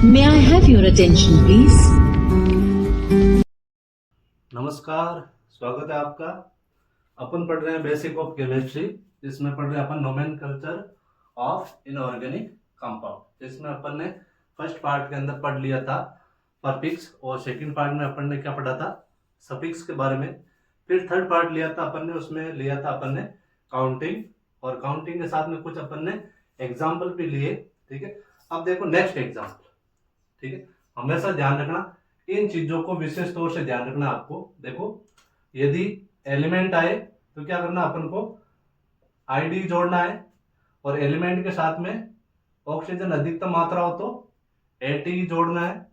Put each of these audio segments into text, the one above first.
May I have your attention, please? नमस्कार, स्वागत है आपका। अपन पढ़ रहे हैं बेसिक ऑफ केमिस्ट्री, जिसमें पढ़ रहे हैं अपन नोमेनकल्चर ऑफ इनऑर्गेनिक कंपाउंड। जिसमें अपन ने फर्स्ट पार्ट के अंदर पढ़ लिया था परफिक्स, और सेकंड पार्ट में अपन ने क्या पढ़ा था, सफिक्स के बारे में। फिर थर्ड पार्ट लिया था अपन ने, उसमें लिया था अपन ने काउंटिंग, और काउंटिंग के साथ में कुछ अपन ने एग्जाम्पल भी लिए। ठीक है, अब देखो नेक्स्ट एग्जाम्पल। ठीक है, हमेशा ध्यान रखना, इन चीजों को विशेष तौर से ध्यान रखना आपको। देखो, यदि एलिमेंट आए तो क्या करना, अपन को आईडी जोड़ना है, और एलिमेंट के साथ में ऑक्सीजन अधिकतम मात्रा हो तो एटी जोड़ना है।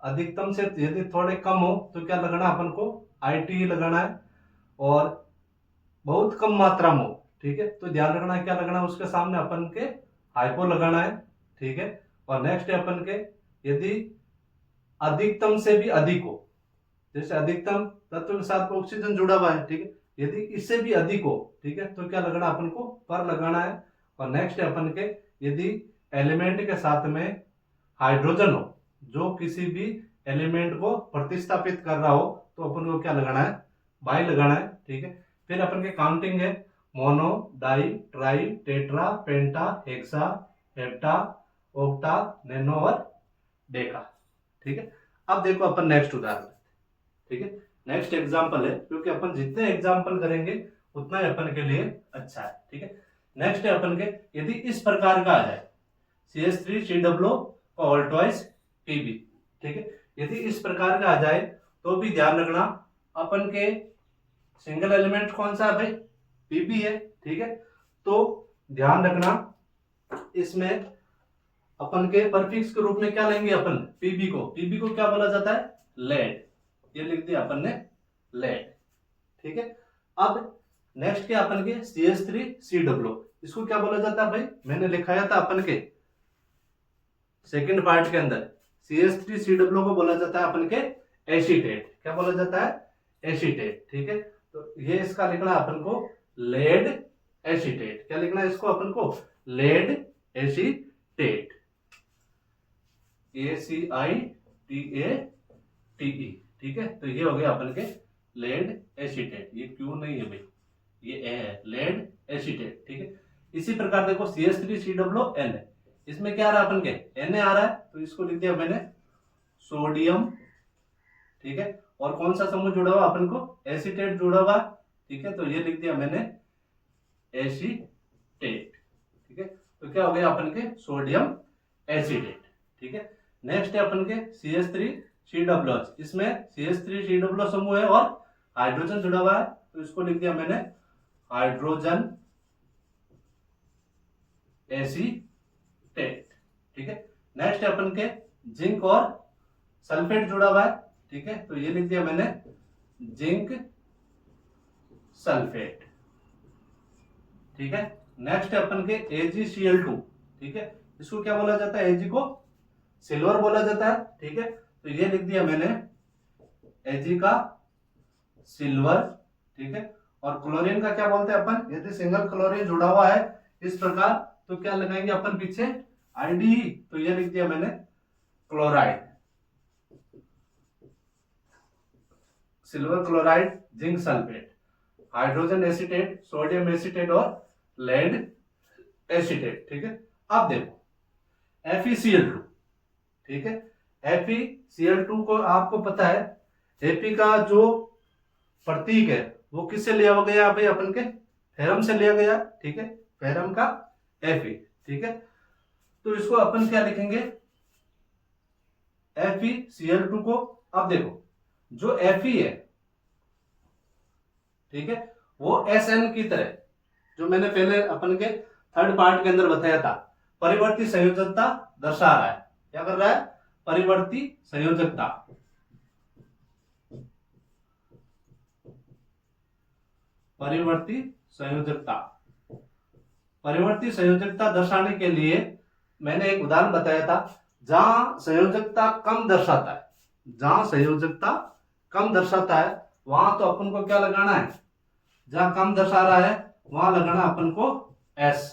अधिकतम से यदि थोड़े कम हो तो क्या लगाना, अपन को आईटी लगाना है। और बहुत कम मात्रा में हो, ठीक है, तो ध्यान रखना क्या लगाना, उसके सामने अपन के हाइपो लगाना है। ठीक है, और नेक्स्ट है अपन के, यदि अधिकतम से भी अधिक हो, जैसे अधिकतम तत्व के साथ ऑक्सीजन जुड़ा हुआ है, ठीक है, यदि इससे भी अधिक हो, ठीक है, तो क्या लगाना, अपन को पर लगाना है। और नेक्स्ट है अपन के, यदि एलिमेंट के साथ में हाइड्रोजन हो, जो किसी भी एलिमेंट को प्रतिस्थापित कर रहा हो, तो अपन को क्या लगाना है, बाई लगाना है। ठीक है, फिर अपन के काउंटिंग है, मोनो, डाई, ट्राई, टेट्रा, पेंटा, हेक्सा, हेप्टा, ओक्टा, नैनो और डेका। ठीक है, अब देखो अपन नेक्स्ट उदाहरण। ठीक है, नेक्स्ट एग्जांपल है, क्योंकि अपन जितने एग्जांपल करेंगे उतना ही अपन के लिए अच्छा है। ठीक है, नेक्स्ट है अपन के, यदि इस प्रकार का आ जाए CH3COO का ऑल ट्वाइस Pb। ठीक है, यदि इस प्रकार का आ जाए तो भी ध्यान रखना, अपन के सिंगल एलिमेंट कौन सा है भाई, Pb है। ठीक है, तो ध्यान रखना, इसमें अपन के परफिक्स के रूप में क्या लेंगे अपन, पीबी को क्या बोला जाता है, लेड। ये लिख दिया अपन ने, लेड। ठीक है, अब नेक्स्ट क्या अपन के CH3COO, इसको क्या बोला जाता है भाई, मैंने लिखाया था अपन के सेकंड पार्ट के अंदर, CH3COO को बोला जाता है अपन के एसीटेट। क्या बोला जाता है, एसीटेट। ठीक है, तो ये इसका लिखना अपन को लेड एसीटेट। क्या लिखना है इसको अपन को, लेड एसीटेट, ACITATE। ठीक है, तो ये हो गया अपन के लेड एसीटेट। ये क्यों नहीं है भाई, ये ए है, लेड एसीटेट। ठीक है, इसी प्रकार देखो CH3COON, इसमें क्या आ रहा है अपन के, Na आ रहा है, तो इसको लिख दिया मैंने सोडियम। ठीक है, और कौन सा समूह जुड़ा हुआ अपन को, एसीटेट जुड़ा हुआ। ठीक है, तो ये लिख दिया मैंने एसीटेट। ठीक है, तो क्या हो गया अपन के सोडियम एसीटेट। ठीक है, नेक्स्ट है अपन के CH3COOH, इसमें CH3COO समूह है और हाइड्रोजन जुड़ा हुआ है, तो इसको लिख दिया मैंने हाइड्रोजन एसीटेट। ठीक है, नेक्स्ट है अपन के जिंक और सल्फेट जुड़ा हुआ है। ठीक है, तो ये लिख दिया मैंने जिंक सल्फेट। ठीक है, नेक्स्ट है अपन के AgCl2। ठीक है, इसको क्या बोला जाता है, Ag को सिल्वर बोला जाता है। ठीक है, तो ये लिख दिया मैंने Ag का सिल्वर। ठीक है, और क्लोरीन का क्या बोलते हैं अपन, यदि सिंगल क्लोरीन जुड़ा हुआ है इस प्रकार, तो क्या लगाएंगे अपन पीछे, आईडी, तो ये लिख दिया मैंने chloride, silver chloride, zinc sulphate, hydrogen acetate, sodium acetate और लेड एसीटेट। ठीक है, अब देखो FeCl2। ठीक है, FeCl2 को आपको पता है, Fe का जो प्रतीक है वो किससे लिया गया भाई, अपन के फेरम से लिया गया। ठीक है, फेरम का Fe। ठीक है, तो इसको अपन क्या लिखेंगे, FeCl2 को। अब देखो जो Fe है, ठीक है, वो SN की तरह, जो मैंने पहले अपन के थर्ड पार्ट के अंदर बताया था, परिवर्ती संयोजकता दर्शा रहा है। क्या कर रहा है, परिवर्ती संयोजकता, परिवर्ती संयोजकता। परिवर्ती संयोजकता दर्शाने के लिए मैंने एक उदाहरण बताया था, जहां संयोजकता कम दर्शाता है, जहां संयोजकता कम दर्शाता है वहां तो अपन को क्या लगाना है, जहां कम दर्शा रहा है वहां लगाना अपन को S,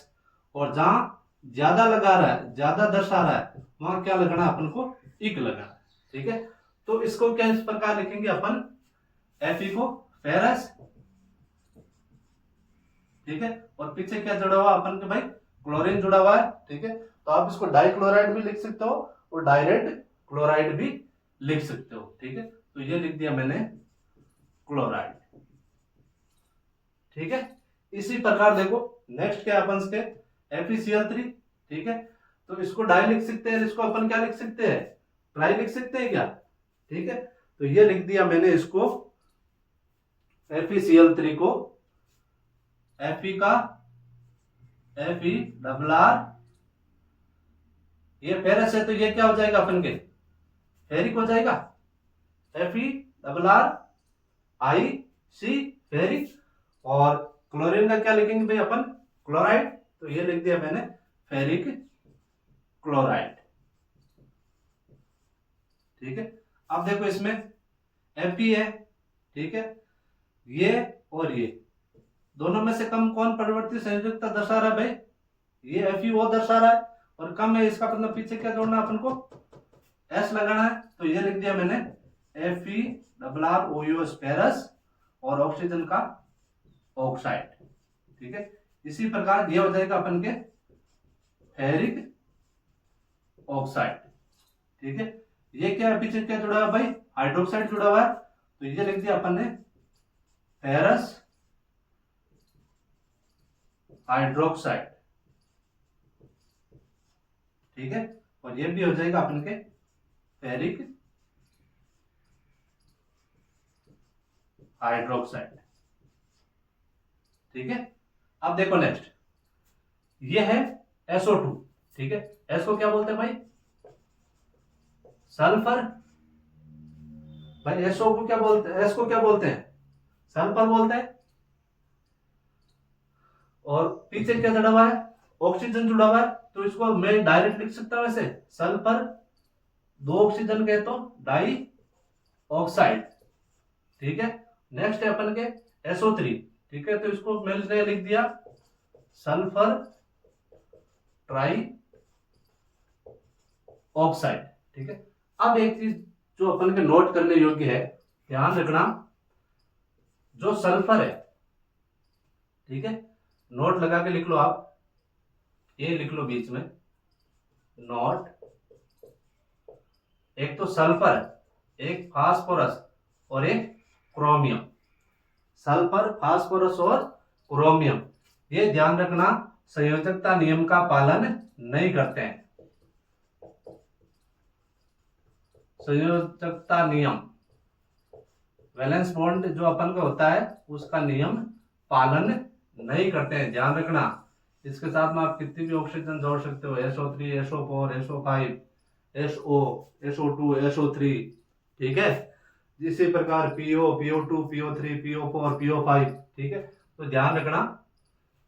और जहां ज्यादा लगा रहा है, ज्यादा दर्शा रहा है, वहां क्या लगाना अपन को, इक लगाना। ठीक है, तो इसको क्या इस प्रकार लिखेंगे अपन, Fe को फेरस, ठीक है, और पीछे क्या जुड़ा हुआ अपन के भाई, क्लोरीन जुड़ा हुआ है। ठीक है, तो आप इसको डाइक्लोराइड भी लिख सकते हो और डायरेक्ट क्लोराइड भी लिख सकते हो। ठीक है, तो ये लिख दिया मैंने क्लोराइड। ठीक है, इसी प्रकार देखो नेक्स्ट क्या अपन के FeCl3। ठीक है, तो इसको डाई लिख सकते हैं, इसको अपन क्या लिख सकते हैं, ट्राई लिख सकते हैं क्या। ठीक है, तो ये लिख दिया मैंने इसको FeCl3 को Fe का Fe डबल आर, ये फेरस है तो ये क्या हो जाएगा अपन के, फेरिक हो जाएगा, Fe double R I C ferric. और क्लोरीन का क्या लिखेंगे भाई अपन, क्लोराइड, तो ये लिख दिया मैंने फेरिक क्लोराइड। ठीक है, अब देखो इसमें Fe है। ठीक है, ये और ये दोनों में से कम कौन परिवर्तित संयोजकता दर्शा रहा है भाई, ये FeO दर्शा रहा है, और कम है इसका मतलब पीछे क्या जोड़ना अपन को, S लगाना है। तो ये लिख दिया मैंने Fe double are OUS ferrous और ऑक्सीजन का ऑक्साइड। ठीक है, इसी प्रकार ये हो जाएगा अपन के फेरिक ऑक्साइड। ठीक है, ये क्या है पीछे क्या जुड़ा है भाई, हाइड्रोक्साइड जुड़ा हुआ है, तो ये लिख दिया अपन ने फेरस हाइड्रोक्साइड। ठीक है, और ये भी हो जाएगा अपन के फेरिक हाइड्रोक्साइड। ठीक है, अब देखो नेक्स्ट, ये है SO2। ठीक है, S को क्या बोलते हैं भाई, सल्फर। भाई SO को क्या बोलते हैं, S को क्या बोलते हैं, सल्फर बोलते हैं। और पीछे क्या जुड़ा हुआ है, ऑक्सीजन जुड़ा हुआ है, तो इसको मैं डायरेक्ट लिख सकता हूं ऐसे, सल्फर 2 ऑक्सीजन के तो डाई ऑक्साइड। ठीक है, नेक्स्ट है अपन के SO3। ठीक है, तो इसको मैंने लिख दिया सल्फर ट्राई ऑक्साइड। ठीक है, अब एक चीज जो अपन के नोट करने योग्य है, ध्यान रखना, जो सल्फर है, ठीक है, नोट लगा के लिख लो आप, ये लिख लो बीच में नोट, एक तो सल्फर, एक फास्फोरस और एक क्रोमियम। सल्फर, फास्फोरस और क्रोमियम, ये ध्यान रखना संयोजकता नियम का पालन नहीं करते हैं। संयोजकता नियम, वैलेंस बॉन्ड जो अपन का होता है उसका नियम पालन नहीं करते हैं, ध्यान रखना। इसके साथ में आप कितनी भी ऑक्सीजन जोड़ सकते हो, SO3, SO4, SO5, SO, SO2, SO3। ठीक है, इसी प्रकार PO, PO2, PO3, PO4, PO5। ठीक है, तो ध्यान रखना,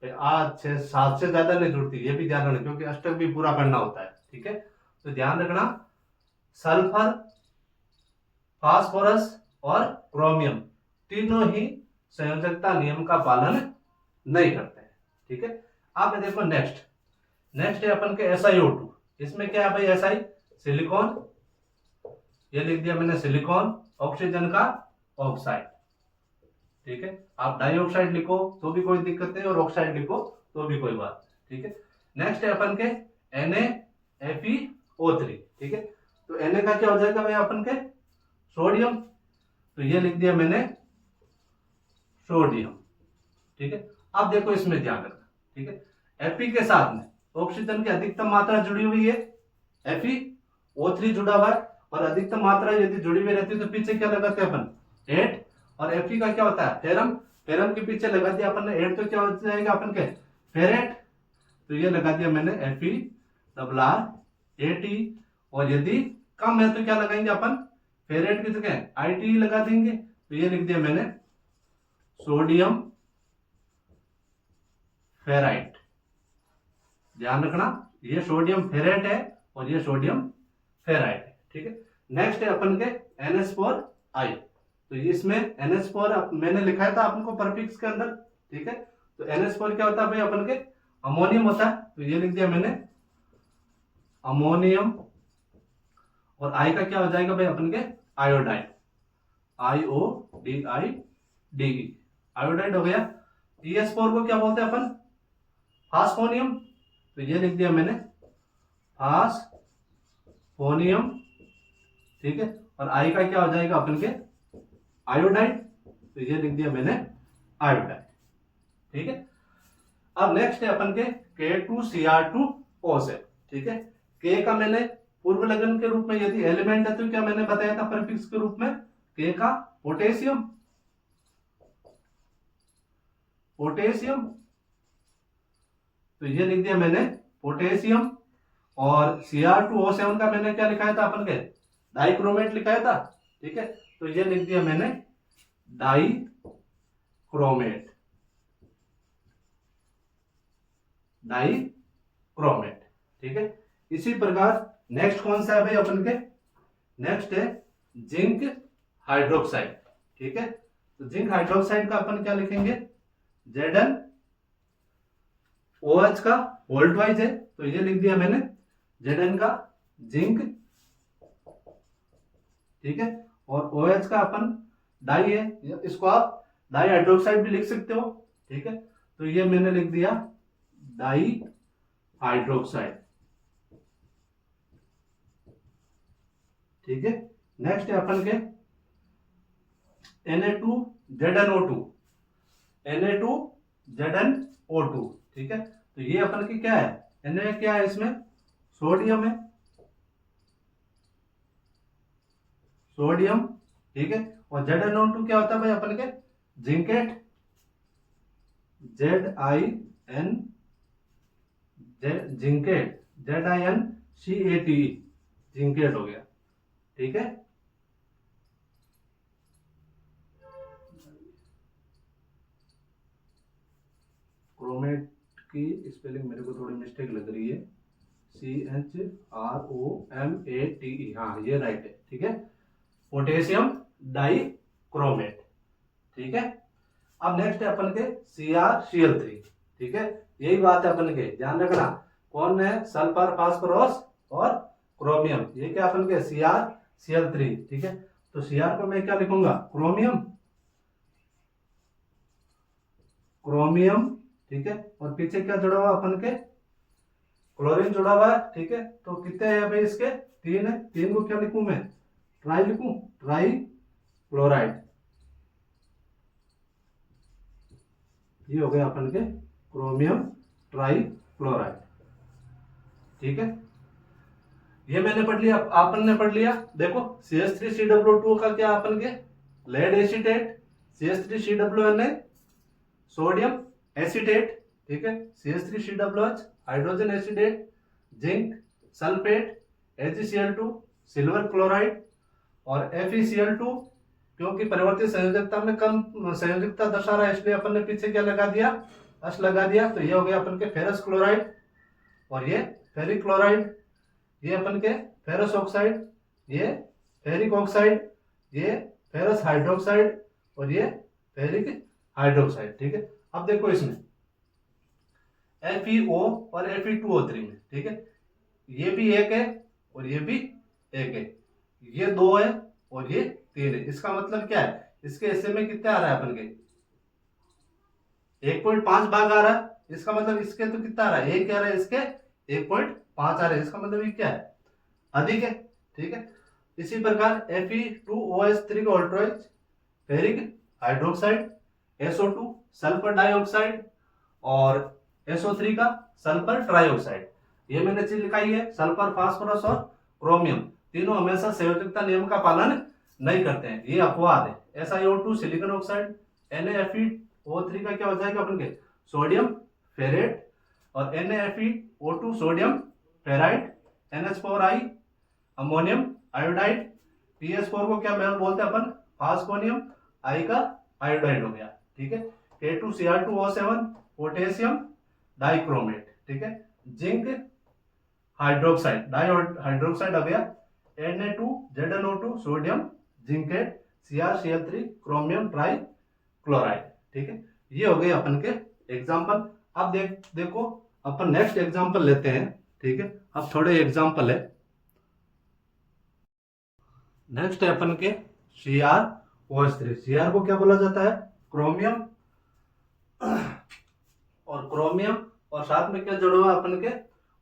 आज 6-7 से ज्यादा नहीं जुड़ती, ये भी ध्यान रखना क्योंकि अष्टक भी पूरा करना होता है। ठीक है, तो ध्यान रखना, सल्फर, फास्फोरस और क्रोमियम तीनों ही संयोजकता नियम का पालन नहीं करते हैं। ठीक है, अब देखो नेक्स्ट है अपन के SiO2। इसमें क्या है भाई, Si सिलिकॉन, ये लिख दिया मैंने सिलिकॉन, ऑक्सीजन का ऑक्साइड। ठीक है, आप डाइऑक्साइड लिखो तो भी कोई दिक्कत नहीं और ऑक्साइड लिखो तो भी कोई बात नहीं। ठीक है, नेक्स्ट है अपन के NaFeO3। ठीक है, तो Na का क्या हो जाएगा भाई अपन के, सोडियम, तो ये लिख दिया मैंने सोडियम। ठीक है, अब देखो इसमें ध्यान रखना। ठीक है, Fe के साथ में ऑक्सीजन की अधिकतम मात्रा जुड़ी हुई है, FeO3 जुड़ा हुआ है, और अधिकतम मात्रा यदि जुड़ी हुई रहती है तो पीछे क्या लगाते हैं अपन, 8। और Fe का क्या होता है, फेरम के पीछे लगा दिया अपन ने 8, तो क्या हो जाएगा अपन के फेरेट, तो ये लगा दिया मैंने Fe डबल आर AT। और यदि कम है तो क्या लगाएंगे अपन, फेरेट की जगह IT लगा देंगे, तो ये लिख दिया मैंने सोडियम फेराइट। ध्यान रखना, ये सोडियम फेरेट है और ये सोडियम फेराइट है। ठीक है, नेक्स्ट है अपन के NH4I। तो इसमें NH4 मैंने लिखा था अपन को परफिक्स के अंदर। ठीक है, तो NH4 क्या होता है भाई अपन के, अमोनियम होता है, तो ये लिख दिया मैंने अमोनियम और आई का क्या हो जाएगा भाई अपन के आयोडाइड, IODIDE, आयोडाइड हो गया। ES4 को क्या बोलते हैं अपन, फास्फोनियम, तो ये लिख दिया मैंने फास्फोनियम, ठीक है। और आई का क्या हो जाएगा अपन के आयोडाइड, तो ये लिख दिया मैंने आयोडाइड, ठीक है। अब नेक्स्ट है अपन के K2Cr2O7, ठीक है। K का मैंने पूर्व लग्न के रूप में यदि एलिमेंट है तो क्या मैंने बताया था प्रीफिक्स के रूप में, K का पोटेशियम, पोटेशियम, तो ये लिख दिया मैंने पोटेशियम। और Cr2O7 का मैंने क्या लिखाया था अपन के डाइक्रोमेट लिखाया था, ठीक है, तो ये लिख दिया मैंने डाइक्रोमेट, डाइक्रोमेट, ठीक है। इसी प्रकार नेक्स्ट कौन सा है भाई अपन के, नेक्स्ट है जिंक हाइड्रोक्साइड, ठीक है। तो जिंक हाइड्रोक्साइड का अपन क्या लिखेंगे, ZnOH का वोल्ट वाइज है, तो ये लिख दिया मैंने Zn का जिंक, ठीक है। और OH का अपन डाई है, इसको आप डाई हाइड्रोक्साइड भी लिख सकते हो, ठीक है। तो ये मैंने लिख दिया डाई हाइड्रोक्साइड, ठीक है। नेक्स्ट है अपन के Na2ZnO2, Na2ZnO2, ठीक है। तो ये अपन की क्या है, Na क्या है, इसमें सोडियम है, सोडियम, ठीक है। और ZnO2 क्या होता है भाई अपन के zincate, ZIN zincate, ZINCATE, zincate हो गया, ठीक है। क्रोमेट की स्पेलिंग मेरे को थोड़ी मिस्टेक लग रही है, CHROMATE, हाँ ये राइट है, ठीक है, पोटेशियम डाइक्रोमेट, ठीक है। अब नेक्स्ट है अपन के CrCl3, ठीक है। यही बात है अपन के, ध्यान रखना कौन है, सल्फर, फास्फोरस और क्रोमियम, ये क्या अपन के CrCl3, ठीक है। तो Cr को मैं क्या लिखूंगा क्रोमियम, क्रोमियम, ठीक है। और पीछे क्या जुड़ा हुआ अपन के क्लोरीन जुड़ा हुआ है, ठीक है। तो कितने हैं भाई इसके, 3 है, 3 को क्या लिखूं मैं ट्राई लिखूं, ट्राई क्लोराइड, ये हो गया अपन के क्रोमियम ट्राई क्लोराइड, ठीक है। ये मैंने पढ़ लिया, आपन ने पढ़ लिया। देखो CH3COO का क्या अपन के lead acetate, CH3CONA sodium acetate, ठीक है। CH3COOH hydrogen acetate, zinc sulphate, HgCl2 silver chloride, और FeCl2 क्योंकि परिवर्तित संयोजकता में कम संयोजकता दर्शा रहा है इसलिए अपन ने पीछे क्या लगा दिया, अश लगा दिया। तो ये हो गया अपन के फेरस क्लोराइड, और ये फेरिक क्लोराइड, ये अपन के फेरस ऑक्साइड, ये फेरिक ऑक्साइड, ये फेरस हाइड्रोक्साइड, और ये फेरिक हाइड्रोक्साइड, ठीक है। अब देखो इसमें FeO और Fe2O3 में, ठीक है, ये भी एक है और ये भी एक है, ये 2 है और ये 3 है। इसका मतलब क्या है, इसके हिस्से में कितने आ रहा है अपन के 1.5 भाग आ रहा है, इसका मतलब इसके तो कितना आ रहा है 1 आ रहा है, इसके 1.5 आ रहा है, इसका मतलब ये क्या है अधिक है, ठीक है। इसी प्रकार Fe2OH3 का ऑल्ट्रोइज ferric hydroxide, SO2 sulphur dioxide, और SO3 का सल्फर ट्राइऑक्साइड, ये मैंने चीज लिखाई है। सल्फर, फास्फोरस और क्रोमियम तीनों हमेशा संयोजकता नियम का पालन नहीं करते हैं, ये अपवाद है। SiO2 सिलिकॉन ऑक्साइड, NaFeO3 का क्या हो जाएगा अपन के सोडियम फेरेट, और NaFeO2 sodium ferrite, NH4I ammonium iodide, PS4 को क्या बोलते हैं अपन फास्फोनियम, I का आयोडाइड हो गया, ठीक है। K2Cr2O7 पोटेशियम डाइक्रोमेट, ठीक है। जिंक हाइड्रोक्साइड, डाई हाइड्रोक्साइड हो गया, Na2ZnO2 sodium zincate, CrCl3 chromium try chloride, ठीक है। ये हो गए अपन के एग्जाम्पल। अब देखो अपन नेक्स्ट एग्जाम्पल लेते हैं, ठीक है। अब थोड़े एग्जाम्पल है, नेक्स्ट है अपन के CrOH3। Cr को क्या बोला जाता है? क्रोमियम। और क्रोमियम और साथ में क्या जुड़ा हुआ है अपन के?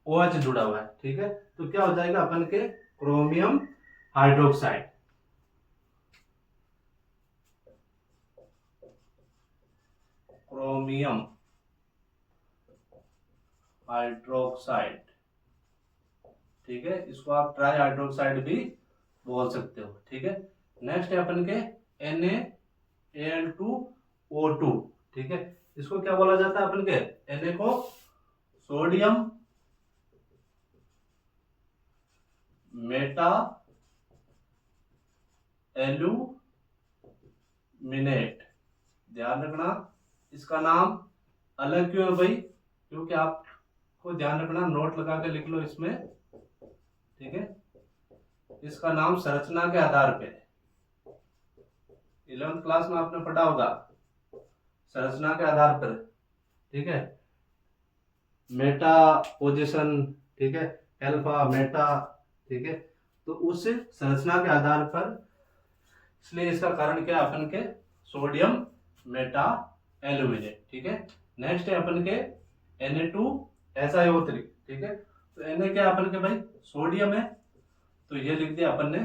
OH जुड़ा हुआ है। ठीक है, तो क्या हो जाएगा अपन के? Chromium hydroxide. Chromium hydroxide. ठीक है, इसको आप ट्राई हाइड्रोक्साइड भी बोल सकते हो। ठीक है, नेक्स्ट है अपन के NaAl2O2। ठीक है, इसको क्या बोला जाता है अपन के? Na को सोडियम मेटा एल्यूमिनेट। ध्यान रखना, इसका नाम अलग क्यों है भाई? क्योंकि आपको ध्यान रखना, नोट लगा के लिख लो इसमें। ठीक है, इसका नाम संरचना के आधार पे, 11th क्लास में आपने पढ़ा होगा, संरचना के आधार पर। ठीक है, मेटा पोजीशन, ठीक है, अल्फा मेटा। ठीक है, तो उस संरचना के आधार पर, इसलिए इसका कारण क्या है अपन के? Sodium Meta aluminate. ठीक है, नेक्स्ट है अपन के Na2SiO3। ठीक है, तो Na क्या है अपन के भाई? सोडियम है, तो ये लिख दिया अपन ने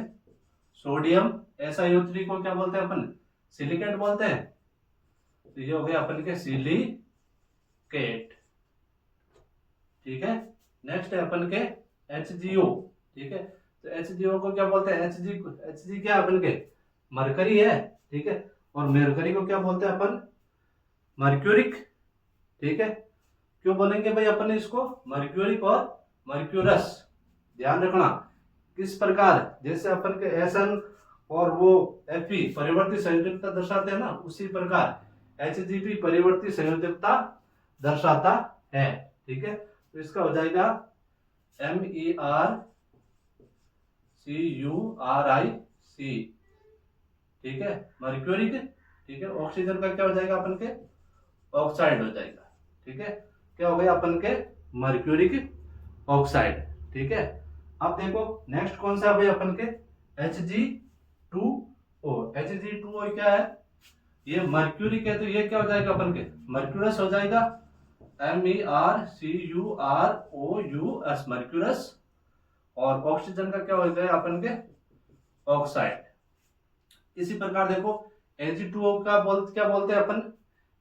सोडियम। SiO3 को क्या बोलते हैं अपन? सिलिकेट बोलते हैं, तो ये हो गया अपन के सिलिकेट। ठीक है, नेक्स्ट है अपन के HgO। ठीक है, तो HgO को क्या बोलते हैं? Hg क्या है अपन के? मरकरी है। ठीक है, और मरकरी को क्या बोलते हैं अपन? मर्क्यूरिक। ठीक है, क्यों बोलेंगे भाई अपन इसको मर्क्यूरिक और मर्क्यूरस? ध्यान रखना, किस प्रकार, जैसे अपन के Sn और वो Fe परिवर्ती संयोजकता दर्शाते हैं ना, उसी प्रकार Hg भी परिवर्ती संयोजकता दर्शाता है। ठीक है, तो इसका हो जाएगा MErCuRiC। ठीक है, मर्क्यूरिक। ठीक है, ऑक्सीजन का क्या हो जाएगा अपन के? ऑक्साइड हो जाएगा। ठीक है, क्या हो गया अपन के? Mercuric oxide. ठीक है, अब देखो नेक्स्ट कौन सा है भाई अपन के? Hg2O। Hg2O क्या है? ये मर्क्यूरिक है, तो ये क्या हो जाएगा अपन के? मर्क्यूरस हो जाएगा। MErCuROUS, mercurous. और ऑक्सीजन का क्या हो गया अपन के? ऑक्साइड। इसी प्रकार देखो Ag2O का क्या बोलते हैं अपन?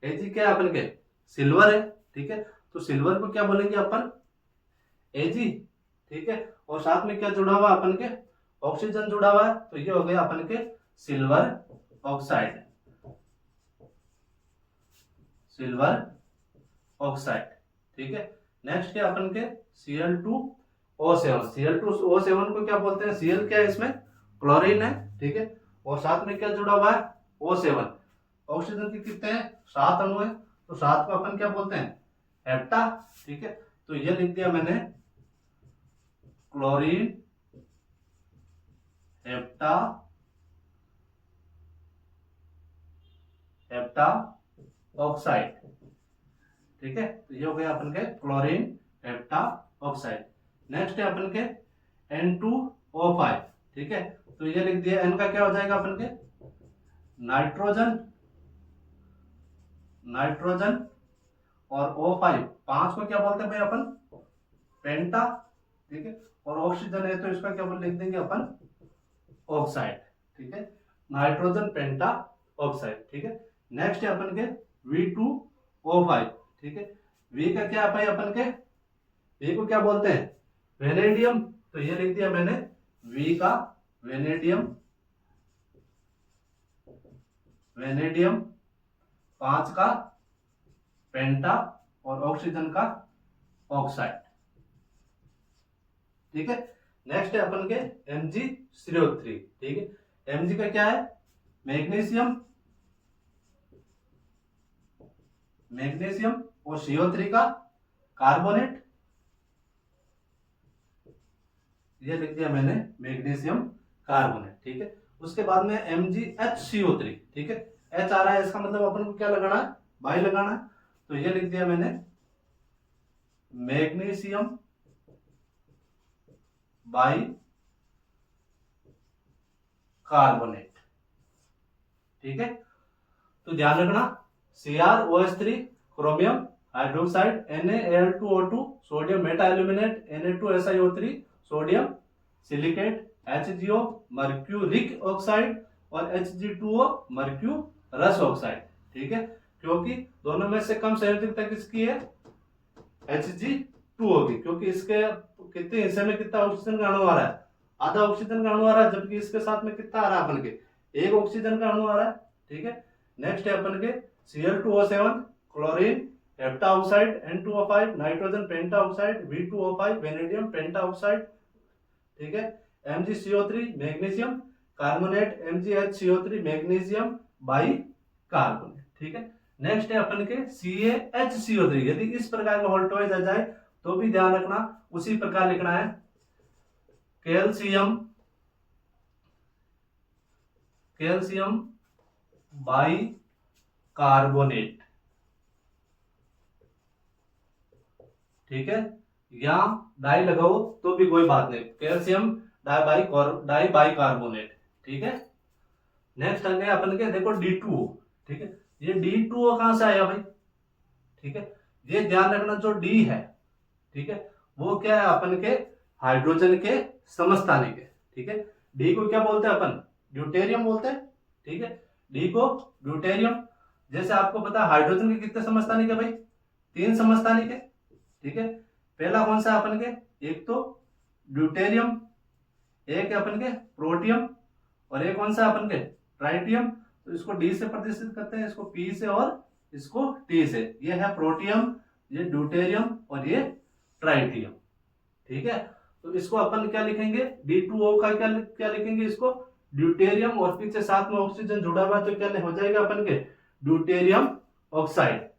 Ag क्या है अपन के? सिल्वर है। ठीक है, तो सिल्वर को क्या बोलेंगे अपन? Ag। ठीक है, और साथ में क्या जुड़ा हुआ अपन के? ऑक्सीजन जुड़ा हुआ है, तो ये हो गया अपन के सिल्वर ऑक्साइड। Silver oxide. ठीक है, नेक्स्ट है अपन के Cl2O7। Cl2O7 को क्या बोलते हैं? Cl क्या है इसमें? क्लोरीन है। ठीक है, और साथ में क्या जुड़ा हुआ है? O7। ऑक्सीजन के कितने हैं? 7 अणु है, तो 7 को अपन क्या बोलते हैं? हेप्टा। ठीक है, तो ये लिख दिया मैंने क्लोरीन हेप्टा हेप्टा ऑक्साइड। ठीक है, तो ये हो गया अपन के क्लोरीन हेप्टा ऑक्साइड। नेक्स्ट है अपन के N2O5। ठीक है, तो ये लिख दिया, N का क्या हो जाएगा अपन के? नाइट्रोजन। नाइट्रोजन और O5, 5 को क्या बोलते हैं भाई अपन? पेंटा। ठीक है, और ऑक्सीजन है, तो इसका क्या लिख देंगे अपन? ऑक्साइड। ठीक है, नाइट्रोजन पेंटा ऑक्साइड। ठीक है, नेक्स्ट है अपन के V2O5। ठीक है, V का क्या है भाई अपन के? V को क्या बोलते हैं? वेनेडियम। तो ये लिख दिया मैंने V का वेनेडियम। वेनेडियम 5 का पेंटा और ऑक्सीजन का ऑक्साइड। ठीक है, नेक्स्ट है अपन के Mg3O3। ठीक है, Mg का क्या है? मैग्नीशियम। मैग्नीशियम और CO3 का कार्बोनेट। ये लिख दिया मैंने मैग्नीशियम कार्बोनेट। ठीक है, उसके बाद में MgHCO3। ठीक है, H आ रहा है, इसका मतलब अपन को क्या लगाना है? बाई लगाना है, तो ये लिख दिया मैंने मैग्नीशियम बाई कार्बोनेट। ठीक है, तो ध्यान रखना CrOH3 chromium hydroxide, NaAl2O2 sodium Meta aluminate, Na2SiO3 sodium silicate, HgO mercuric oxide और Hg2O मर्क्यूरस ऑक्साइड। ठीक है, क्योंकि दोनों में से कम संयोजकता किसकी है? Hg2O की, क्योंकि इसके कितने हिस्से में कितना ऑक्सीजन का अणु आ रहा है? आधा ऑक्सीजन का अणु आ रहा है, जबकि इसके साथ में कितना आ रहा है अपन के? एक ऑक्सीजन का अणु आ रहा है। ठीक है, नेक्स्ट है अपन के Cl2O7 chlorine hepta oxide, N2O5 nitrogen पेंटा ऑक्साइड, V2O5 वेनेडियम पेंटा ऑक्साइड। ठीक है, MgCO3 magnesium carbonate, MgHCO3 magnesium by carbonate. ठीक है, नेक्स्ट है अपन के CaHCO3। यदि इस प्रकार का वोल्टेज आ जाए तो भी ध्यान रखना उसी प्रकार लिखना है, कैल्शियम बाई कार्बोनेट। ठीक है, या डाई लगाओ तो भी कोई बात नहीं, कैल्शियम डाई बाई कार्बोनेट। ठीक है, नेक्स्ट आ गया अपन के देखो D2O। ठीक है, ये D2O कहां से आया भाई? ठीक है, ये ध्यान रखना जो D है, ठीक है, वो क्या है? अपन के हाइड्रोजन के समस्थानिक है। ठीक है, D को क्या बोलते हैं अपन? ड्यूटेरियम बोलते हैं। ठीक है, D को ड्यूटेरियम। जैसे आपको पता है हाइड्रोजन के कितने समस्थानिक है भाई? 3 समस्थानिक है। ठीक है, पहला कौन सा है अपन के? एक तो ड्यूटेरियम, एक है अपन के प्रोटियम, और एक कौन सा है अपन के? ट्राइटियम। तो इसको D से प्रदर्शित करते हैं, इसको P से और इसको T से। ये है प्रोटियम, ये ड्यूटेरियम और ये ट्राइटियम। ठीक है, तो इसको अपन क्या लिखेंगे? D2O का क्या लिखेंगे? इसको ड्यूटेरियम, और पीछे साथ में ऑक्सीजन जुड़ा हुआ है तो क्या हो जाएगा अपन के? Deuterium oxide.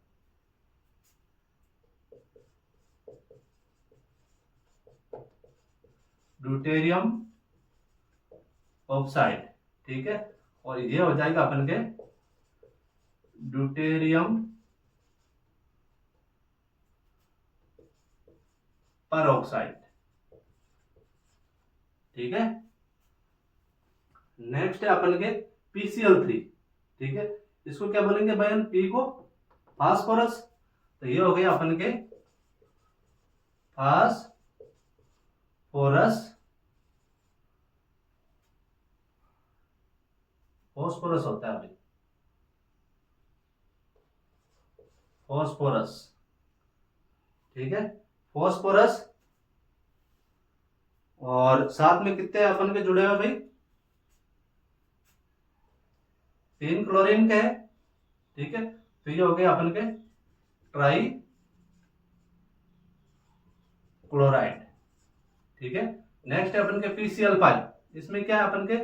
Deuterium oxide. ठीक है, और ये हो जाएगा अपन के ड्यूटेरियम परऑक्साइड। ठीक है, नेक्स्ट है अपन के PCl3। ठीक है, इसको क्या बोलेंगे भाई? P को फास्फोरस। तो ये हो गया अपन के फॉस्फोरस होता है भाई, फॉस्फोरस। ठीक है, फॉस्फोरस, और साथ में कितने अपन के जुड़े हुए भाई? 3 क्लोरीन के है। ठीक है, तो ये हो गया अपन के ट्राई क्लोराइड। ठीक है, नेक्स्ट है अपन के PCl5। इसमें क्या है अपन के?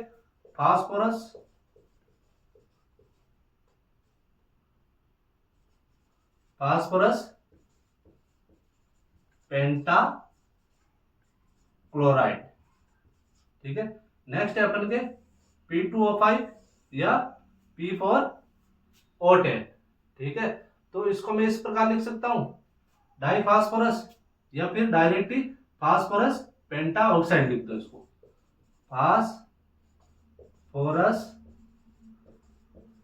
फास्फोरस पेंटा क्लोराइड। ठीक है, नेक्स्ट है अपन के P2O5 या P4O10। ठीक है, तो इसको मैं इस प्रकार लिख सकता हूं, डाई फास्फोरस, या फिर डायरेक्टली फास्फोरस पेंटा ऑक्साइड लिख दो इसको, फास्फोरस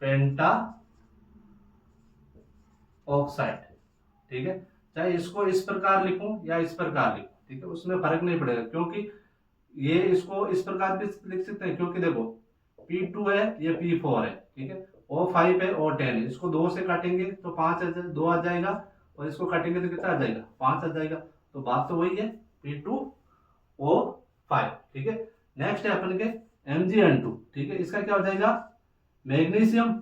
पेंटा ऑक्साइड। ठीक है, चाहे इसको इस प्रकार लिखूं या इस प्रकार लिखूं, ठीक है, उसमें फर्क नहीं पड़ेगा, क्योंकि ये इसको इस प्रकार भी लिख सकते हैं, क्योंकि देखो P2 है, ये P4 है। ठीक है, O5 है, O10 है। इसको 2 से काटेंगे तो 2 आ जाएगा, और इसको काटेंगे तो कितना आ जाएगा? 5 आ जाएगा। तो बात तो वही है, P2O5। ठीक है, नेक्स्ट है अपन के MgN2। ठीक है, इसका क्या हो जाएगा? मैग्नीशियम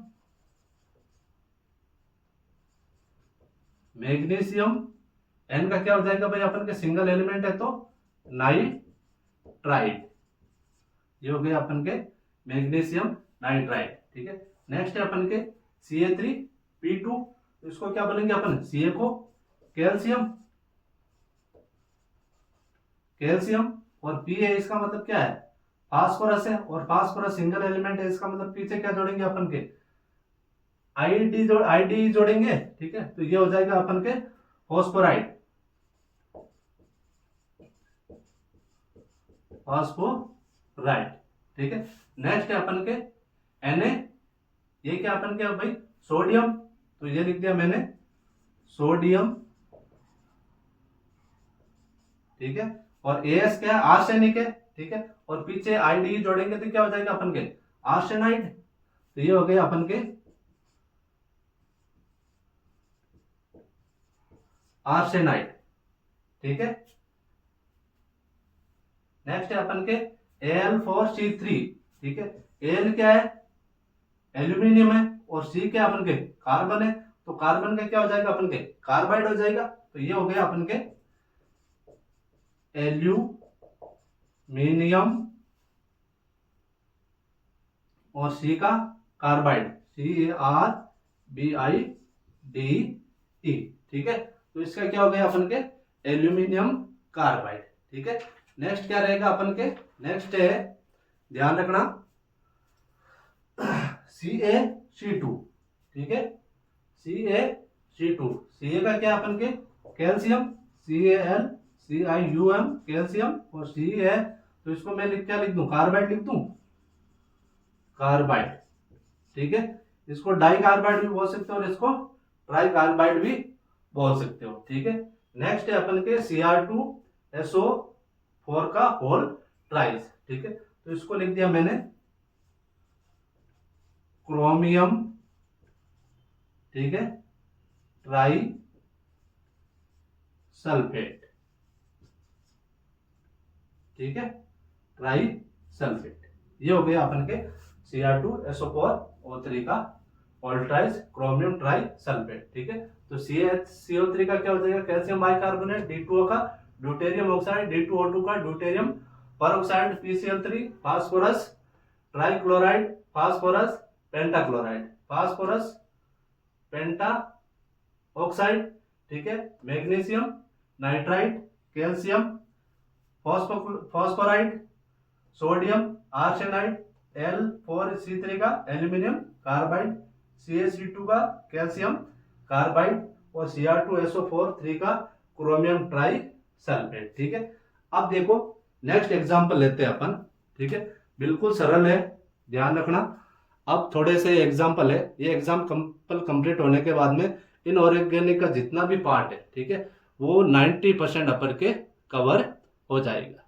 N का क्या हो जाएगा भाई? अपन के सिंगल एलिमेंट है तो नाइट्राइड। ये हो गया अपन के मैग्नीशियम नाइट्राइड। ठीक है, नेक्स्ट है अपन के Ca3P2। इसको क्या बोलेंगे अपन? Ca को कैल्शियम, और P है, इसका मतलब क्या है? फास्फोरस है, और फास्फोरस सिंगल एलिमेंट है, इसका मतलब पीछे क्या जोड़ेंगे अपन के? आईडी जोड़ेंगे। ठीक है, तो ये हो जाएगा अपन के फॉस्फोराइड, ठीक है। नेक्स्ट है अपन के Na, ये क्या अपन के भाई सोडियम, तो ये लिख दिया मैंने सोडियम, ठीक है। और As क्या है आर्सेनिक है, ठीक है। और पीछे आईडी जोड़ेंगे तो क्या हो जाएगा अपन के आर्सेनाइड, तो ये हो गया अपन के आर्सेनाइड, ठीक है। नेक्स्ट है अपन के Al4C3, ठीक है। Al क्या है एल्यूमिनियम है और C क्या अपन के कार्बन है, तो कार्बन का क्या हो जाएगा अपन के कार्बाइड हो जाएगा, तो ये हो गया अपन के एल्यूमिनियम और C का कार्बाइड CARBIDE, ठीक है। तो इसका क्या हो गया अपन के एल्यूमिनियम कार्बाइड, ठीक है। नेक्स्ट क्या रहेगा अपन के, नेक्स्ट है ध्यान रखना CaC2, ठीक है। CaC2, Ca का क्या अपन के कैल्शियम CalCium कैल्शियम और C है, तो इसको मैं क्या लिख दूं कार्बाइड लिख दूं, कार्बाइड, ठीक है। इसको डाई कार्बाइड भी बोल सकते हो और इसको ट्राई कार्बाइड भी बोल सकते हो, ठीक है। नेक्स्ट है अपन के Cr2SO4 का होल ट्राइस, ठीक है। तो इसको लिख दिया मैंने क्रोमियम, ठीक है, ट्राई सल्फेट, ठीक है, ट्राई सल्फेट। ये हो गया अपन के Cr2SO4O3 का ऑल्ट्राइज क्रोमियम ट्राई सल्फेट, ठीक है। तो CaCO3 का क्या हो जाएगा कैल्शियम बाइकार्बोनेट, D2O का ड्यूटेरियम ऑक्साइड, D2O2 का deuterium peroxide, PCl3 phosphorus trichloride, phosphorus pentachloride, phosphorus penta oxide, ठीक है। Magnesium nitride, calcium phosphide, sodium arsenide, L4C3 का एल्यूमिनियम कार्बाइड, CaC2 का कैल्शियम कार्बाइड और Cr2SO4 का क्रोमियम ट्राई सल्फेट, ठीक है। अब देखो नेक्स्ट एग्जांपल लेते हैं अपन, ठीक है, बिल्कुल सरल है, ध्यान रखना। अब थोड़े से एग्जांपल है, ये एग्जाम्पल कंप्लीट होने के बाद में इनऑर्गेनिक का जितना भी पार्ट है, ठीक है, वो 90% अपन के कवर हो जाएगा।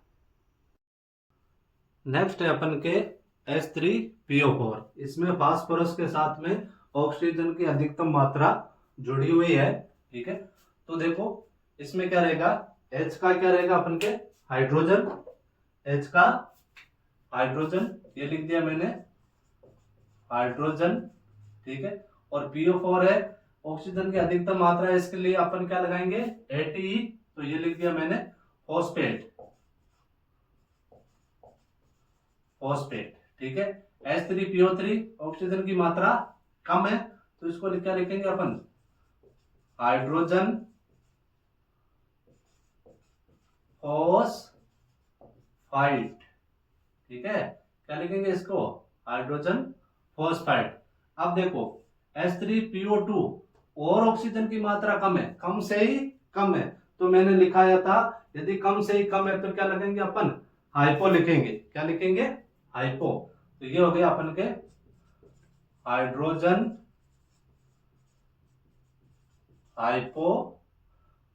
नेक्स्ट है अपन के H3PO4, इसमें फास्फोरस के साथ में ऑक्सीजन की अधिकतम मात्रा जुड़ी हुई है, ठीक है। तो देखो इसमें क्या रहेगा, H का क्या रहेगा अपन के हाइड्रोजन, H का हाइड्रोजन, ये लिख दिया मैंने हाइड्रोजन, ठीक है। और PO4 है ऑक्सीजन की अधिकतम मात्रा है, इसके लिए अपन क्या लगाएंगे ATE, तो ये लिख दिया मैंने फॉस्फेट, फॉस्फेट, ठीक है। H3PO3 ऑक्सीजन की मात्रा कम है, तो इसको क्या लिखेंगे अपन हाइड्रोजन फॉस्फाइड, ठीक है, क्या लिखेंगे इसको हाइड्रोजन फॉस्फाइड। अब देखो H3PO2 और ऑक्सीजन की मात्रा कम है, कम से ही कम है, तो मैंने लिखाया था यदि कम से ही कम है तो क्या लगेंगे अपन हाइपो लिखेंगे, क्या लिखेंगे हाइपो। तो ये हो गया अपन के हाइड्रोजन हाइपो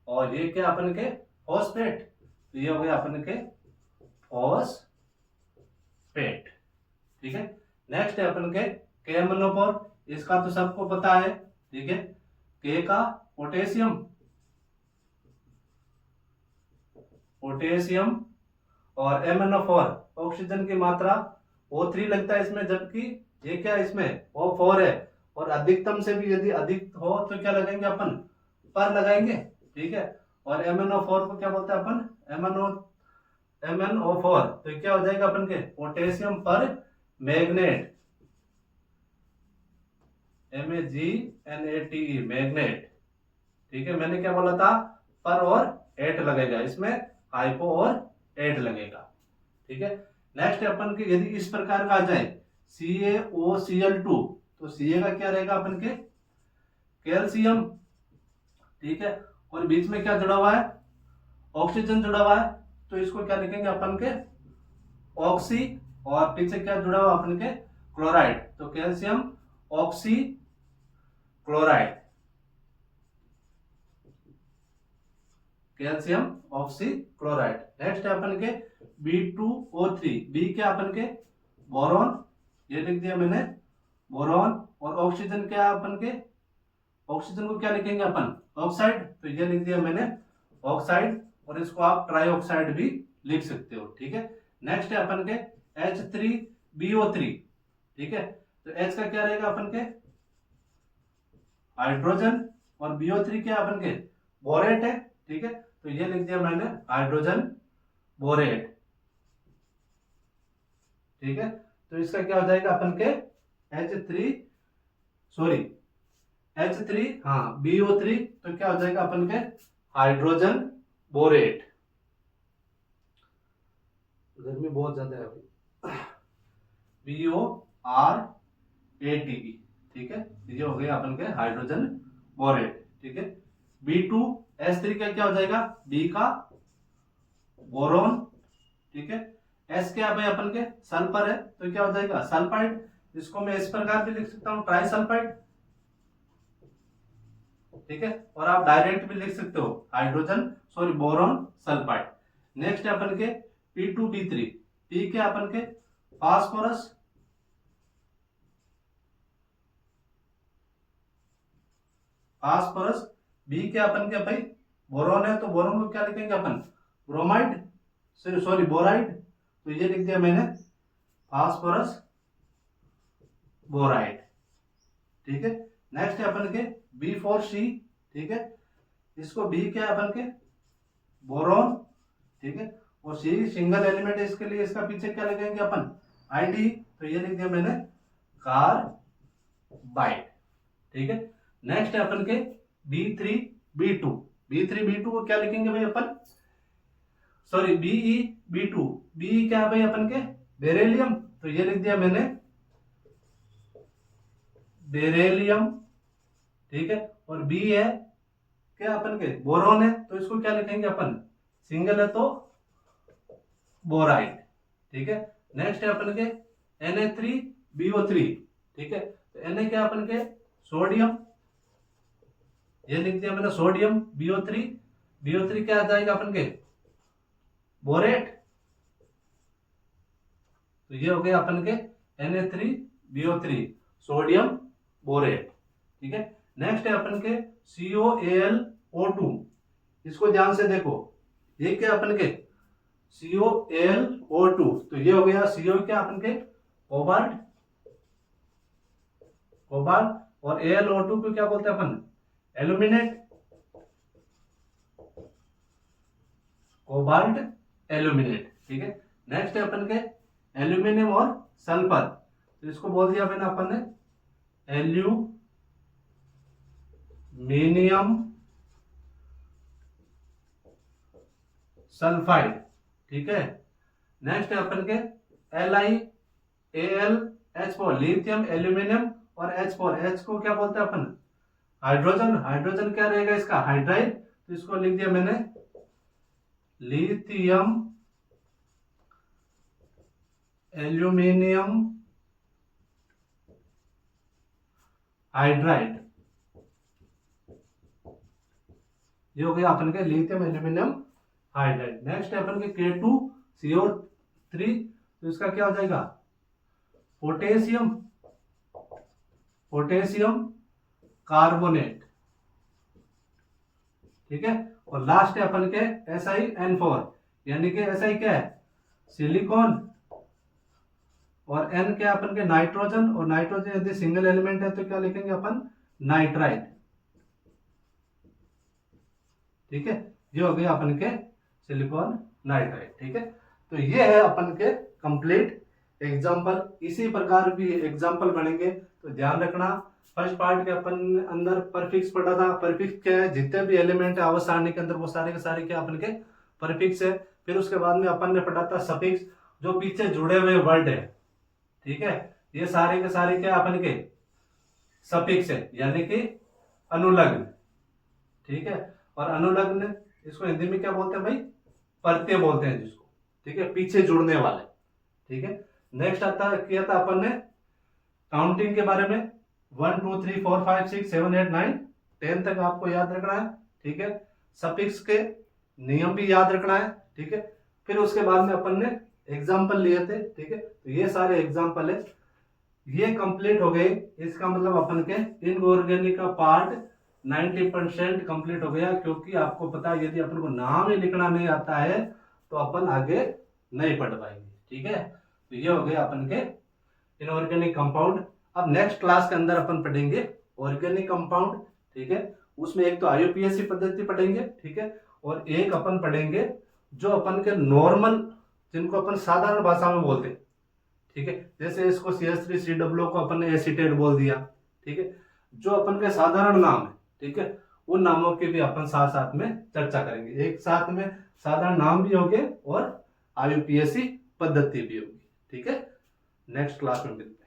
और ये क्या अपन के फॉस्फेट, तो ये हो गया अपन के फॉस्फेट, ठीक है। नेक्स्ट है अपन के KMnO4, इसका तो सबको पता है, ठीक है। K का पोटेशियम, पोटेशियम और MnO4 ऑक्सीजन की मात्रा O3 लगता है इसमें, जबकि ये क्या इसमें O4 है, और अधिकतम से भी यदि अधिक हो तो क्या लगाएंगे अपन पर लगाएंगे, ठीक है। और MnO4 को क्या बोलते हैं अपन MnO4, तो क्या हो जाएगा अपन के पोटेशियम पर मैग्नेट, MAGNATE मैग्नेट, ठीक है। मैंने क्या बोला था पर और एट लगेगा, इसमें हाइपो और एट लगेगा, ठीक है। नेक्स्ट अपन के यदि इस प्रकार का आ जाए CaOCl2, तो Ca का क्या रहेगा अपन के कैल्शियम, ठीक है। और बीच में क्या जुड़ा हुआ है ऑक्सीजन जुड़ा हुआ है, तो इसको क्या लिखेंगे अपन के ऑक्सी और पीछे क्या जुड़ा हुआ अपन के, क्लोराइड, तो calcium oxy chloride, calcium oxy chloride. Next है अपन के B2O3, बी क्या अपन के बोरॉन, ये लिख दिया मैंने बोरॉन, और ऑक्सीजन क्या है अपन के, ऑक्सीजन को क्या लिखेंगे अपन ऑक्साइड, तो ये लिख दिया मैंने ऑक्साइड, और इसको आप ट्राई ऑक्साइड भी लिख सकते हो, ठीक है। नेक्स्ट है अपन के H3BO3, ठीक है, तो H का क्या रहेगा अपन के हाइड्रोजन, और BO3 क्या अपन के बोरेट है, ठीक है, तो ये लिख दिया मैंने हाइड्रोजन बोरेट, ठीक है। तो इसका क्या हो जाएगा अपन के H3 हाँ BO3, तो क्या हो जाएगा अपन के हाइड्रोजन बोरेट। गर्मी बहुत ज्यादा है अभी। BORATE, ठीक है, ये हो गया अपन के हाइड्रोजन बोरेट, ठीक है। B2S3 का क्या हो जाएगा, B का बोरोन, ठीक है। S क्या है भाई अपन के सल्फर है, तो क्या हो जाएगा सल्फाइड, इसको मैं इस प्रकार भी लिख सकता हूं ट्राई सल्फाइड, ठीक है, और आप डायरेक्ट भी लिख सकते हो बोरोन सल्फाइड। नेक्स्ट है अपन के P2B3, P क्या अपन के फास्फोरस, B क्या अपन के भाई बोरोन है, तो बोरोन को क्या लिखेंगे अपन ब्रोमाइड, बोराइड, तो ये लिख दिया मैंने फास्फोरस बोराइड, ठीक है। नेक्स्ट है अपन के B4C, ठीक है, इसको B क्या है अपन के बोरोन, ठीक है, और C सिंगल एलिमेंट है, इसके लिए इसका पीछे क्या लिखेंगे अपन ID, तो ये लिख दिया मैंने कार्बाइड, ठीक है। नेक्स्ट है अपन के B3B2 को क्या लिखेंगे भाई अपन BeB2, बी क्या है भाई अपन के बेरेलियम, तो ये लिख दिया मैंने बेरेलियम, ठीक है, और बी है क्या अपन के बोरोन है, तो इसको क्या लिखेंगे अपन सिंगल है तो बोराइड, ठीक है। नेक्स्ट है अपन के Na3BO3, ठीक है, तो Na क्या अपन के सोडियम, ये लिख दिया मैंने सोडियम BO3 क्या आ जाएगा अपन के बोरेट, तो ये हो गया अपन के Na3BO3 सोडियम बोरेट, ठीक है। नेक्स्ट है अपन के COAlO2, इसको ध्यान से देखो, ये क्या अपन के COAlO2, तो ये हो गया CO क्या अपन के कोबाल्ट, और AlO2 को क्या बोलते हैं अपन एल्यूमिनेट, कोबाल्ट एल्यूमिनेट, ठीक है। नेक्स्ट है अपन के एल्यूमिनियम और सल्फर, तो इसको बोल दिया मैंने अपन ने एल्यूमिनियम सल्फाइड, ठीक है। नेक्स्ट है अपन के LiAlH4, लिथियम एल्यूमिनियम और H4, H को क्या बोलते हैं अपन हाइड्रोजन क्या रहेगा इसका हाइड्राइड, तो इसको लिख दिया मैंने लिथियम एल्यूमिनियम हाइड्राइड, ये हो गया अपन के लिथियम एल्यूमिनियम हाइड्राइड। नेक्स्ट है अपन के K2CO3, तो इसका क्या हो जाएगा पोटेशियम कार्बोनेट, ठीक है। और लास्ट है अपन के SiN4, यानी कि Si क्या है सिलिकॉन, और N क्या अपन के नाइट्रोजन, और नाइट्रोजन यदि सिंगल एलिमेंट है तो क्या लिखेंगे अपन नाइट्राइड, ठीक है। ये हो गया अपन के सिलिकॉन नाइट्राइड, ठीक है। तो ये है अपन के कंप्लीट एग्जाम्पल। इसी प्रकार भी एग्जाम्पल बनेंगे, तो ध्यान रखना। फर्स्ट पार्ट के अपन अंदर परफिक्स पढ़ा था। परफिक्स क्या है, जितने भी एलिमेंट है आवर्त सारणी के अंदर वो सारे के सारे क्या अपन के परफिक्स है। फिर उसके बाद में अपन ने पढ़ा था सफिक्स, जो पीछे जुड़े हुए वर्ड है, ठीक है। ये सारे के सारे क्या अपन के सफिक्स है, यानी कि अनुलग्न, ठीक है। और अनुलग्न इसको हिंदी में क्या बोलते हैं भाई प्रत्यय बोलते हैं जिसको, ठीक है, पीछे जुड़ने वाले, ठीक है। नेक्स्ट आता किया था अपन ने काउंटिंग के बारे में, 1 2 3 4 5 6 7 8 9 10 तक आपको याद रखना है, ठीक है। सफिक्स के नियम भी याद रखना है, ठीक है। फिर उसके बाद में अपन ने एग्जाम्पल लिए थे, ठीक है। तो ये सारे एग्जाम्पल है, ये कंप्लीट हो गए। इसका मतलब अपन के इनऑर्गेनिक का पार्ट 90% कंप्लीट हो गया, क्योंकि आपको पता है यदि अपन को नाम ही लिखना नहीं आता है तो अपन आगे नहीं पढ़ पाएंगे, ठीक है। तो ये हो गया अपन के इनऑर्गेनिक कंपाउंड। अब नेक्स्ट क्लास के अंदर अपन पढ़ेंगे ऑर्गेनिक कंपाउंड, ठीक है। उसमें एक तो आईयूपीएसी पद्धति पढ़ेंगे, ठीक है, और एक अपन पढ़ेंगे जो अपन के नॉर्मल, जिनको अपन साधारण भाषा में बोलते हैं, ठीक है। जैसे इसको CH3COO को अपन ने एसीटेट बोल दिया, ठीक है। जो अपन के साधारण नाम है, ठीक है, उन नामों की भी अपन साथ साथ में चर्चा करेंगे। एक साथ में साधारण नाम भी होंगे और आईयूपीएसी पद्धति भी होगी, ठीक है। नेक्स्ट क्लास में मिलते हैं।